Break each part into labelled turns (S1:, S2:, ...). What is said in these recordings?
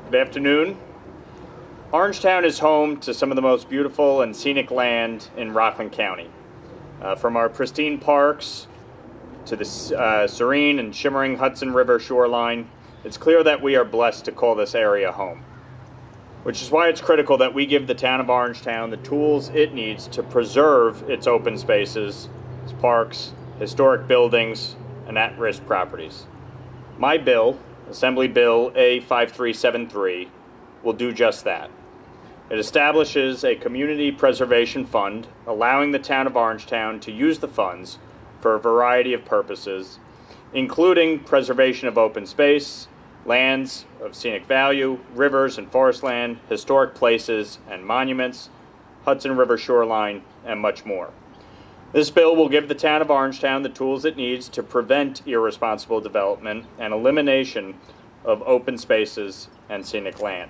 S1: Good afternoon. Orangetown is home to some of the most beautiful and scenic land in Rockland County. From our pristine parks to the serene and shimmering Hudson River shoreline, it's clear that we are blessed to call this area home. Which is why it's critical that we give the town of Orangetown the tools it needs to preserve its open spaces, its parks, historic buildings, and at-risk properties. My bill, Assembly Bill A5373, will do just that. It establishes a community preservation fund, allowing the town of Orangetown to use the funds for a variety of purposes, including preservation of open space, lands of scenic value, rivers and forest land, historic places and monuments, Hudson River shoreline, and much more. This bill will give the town of Orangetown the tools it needs to prevent irresponsible development and elimination of open spaces and scenic land.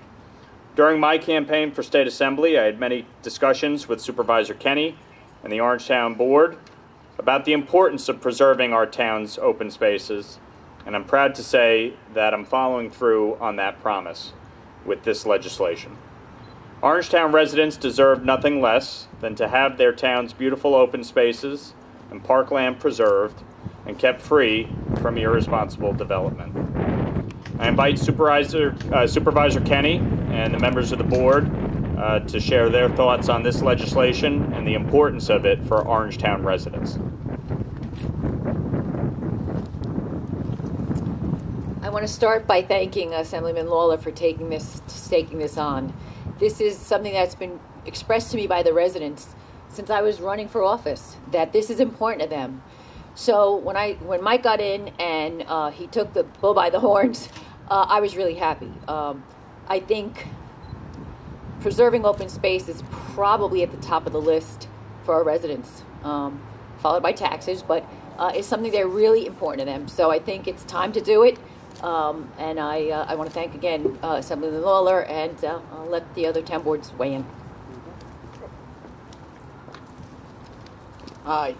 S1: During my campaign for state assembly, I had many discussions with Supervisor Kenny and the Orangetown board about the importance of preserving our town's open spaces, and I'm proud to say that I'm following through on that promise with this legislation. Orangetown residents deserve nothing less than to have their town's beautiful open spaces and parkland preserved and kept free from irresponsible development. I invite Supervisor Kenny and the members of the board to share their thoughts on this legislation and the importance of it for Orangetown residents.
S2: I want to start by thanking Assemblyman Lawler for taking this on. This is something that's been expressed to me by the residents since I was running for office, that this is important to them. So when Mike got in and he took the bull by the horns, I was really happy. I think preserving open space is probably at the top of the list for our residents, followed by taxes, but it's something that's really important to them. So I think it's time to do it. And I want to thank again Assemblyman Lawler, and I'll let the other town boards weigh in.
S3: Hi.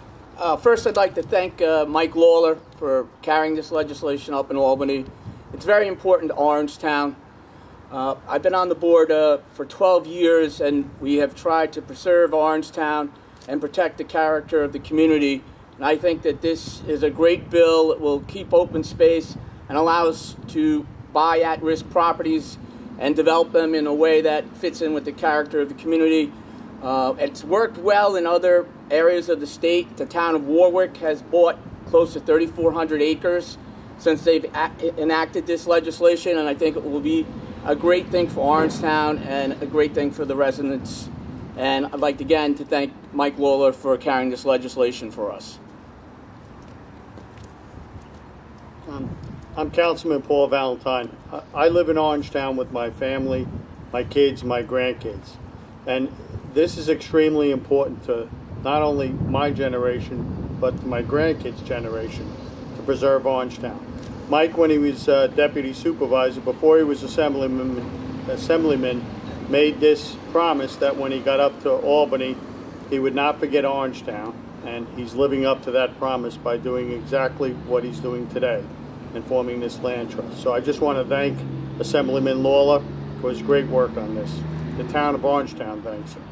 S3: First, I'd like to thank Mike Lawler for carrying this legislation up in Albany. It's very important to Orangetown. I've been on the board for 12 years, and we have tried to preserve Orangetown and protect the character of the community. And I think that this is a great bill. It will keep open space and allow us to buy at-risk properties and develop them in a way that fits in with the character of the community. It's worked well in other areas of the state. The town of Warwick has bought close to 3,400 acres since they've enacted this legislation, and I think it will be a great thing for Orangetown and a great thing for the residents. And I'd like again to thank Mike Lawler for carrying this legislation for us.
S4: I'm Councilman Paul Valentine. I live in Orangetown with my family, my kids, my grandkids. And this is extremely important to not only my generation, but to my grandkids' generation, to preserve Orangetown. Mike, when he was deputy supervisor, before he was assemblyman, made this promise that when he got up to Albany, he would not forget Orangetown. And he's living up to that promise by doing exactly what he's doing today and forming this land trust. So I just want to thank Assemblyman Lawler for his great work on this. The town of Orangetown thanks him.